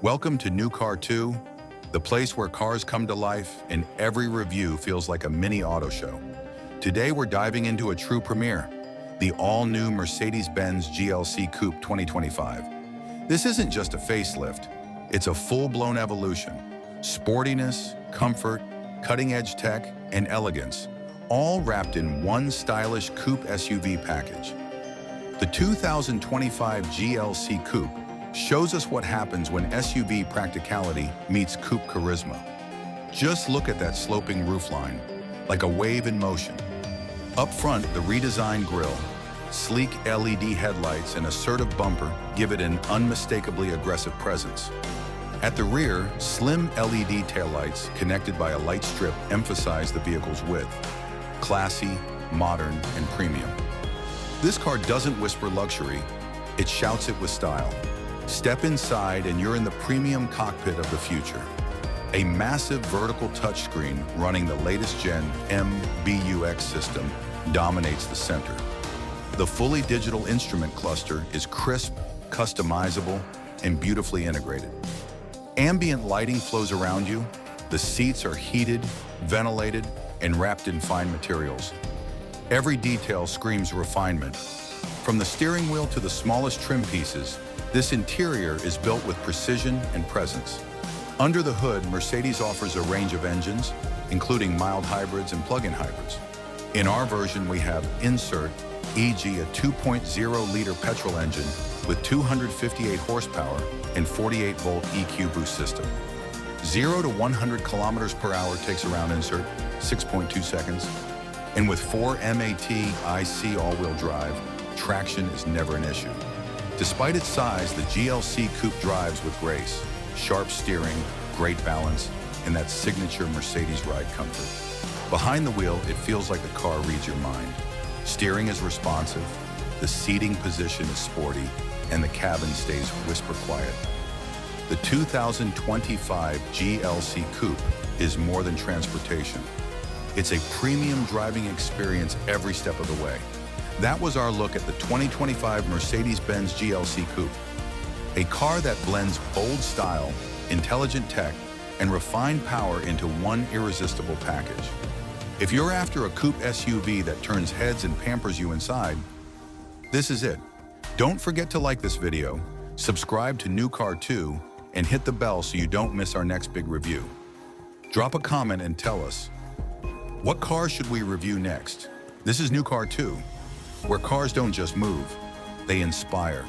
Welcome to New Car 2, the place where cars come to life and every review feels like a mini auto show. Today we're diving into a true premiere, the all-new Mercedes-Benz GLC Coupe 2025. This isn't just a facelift, it's a full-blown evolution. Sportiness, comfort, cutting-edge tech, and elegance, all wrapped in one stylish coupe SUV package. The 2025 GLC Coupe shows us what happens when SUV practicality meets coupe charisma. Just look at that sloping roofline, like a wave in motion. Up front, the redesigned grille, sleek LED headlights, and assertive bumper give it an unmistakably aggressive presence. At the rear, slim LED taillights connected by a light strip emphasize the vehicle's width. Classy, modern, and premium. This car doesn't whisper luxury, it shouts it with style. Step inside and you're in the premium cockpit of the future. A massive vertical touchscreen running the latest gen MBUX system dominates the center. The fully digital instrument cluster is crisp, customizable, and beautifully integrated. Ambient lighting flows around you. The seats are heated, ventilated, and wrapped in fine materials. Every detail screams refinement. From the steering wheel to the smallest trim pieces, this interior is built with precision and presence. Under the hood, Mercedes offers a range of engines, including mild hybrids and plug-in hybrids. In our version, we have Insert, e.g. a 2.0-liter petrol engine with 258 horsepower and 48-volt EQ boost system. 0 to 100 kilometers per hour takes around Insert 6.2 seconds. And with 4 MAT IC all-wheel drive, traction is never an issue. Despite its size, the GLC Coupe drives with grace, sharp steering, great balance, and that signature Mercedes ride comfort. Behind the wheel, it feels like the car reads your mind. Steering is responsive, the seating position is sporty, and the cabin stays whisper quiet. The 2025 GLC Coupe is more than transportation. It's a premium driving experience every step of the way. That was our look at the 2025 Mercedes-Benz GLC Coupe. A car that blends bold style, intelligent tech, and refined power into one irresistible package. If you're after a coupe SUV that turns heads and pampers you inside, this is it. Don't forget to like this video, subscribe to New Car 2, and hit the bell so you don't miss our next big review. Drop a comment and tell us, what car should we review next? This is New Car 2, where cars don't just move, they inspire.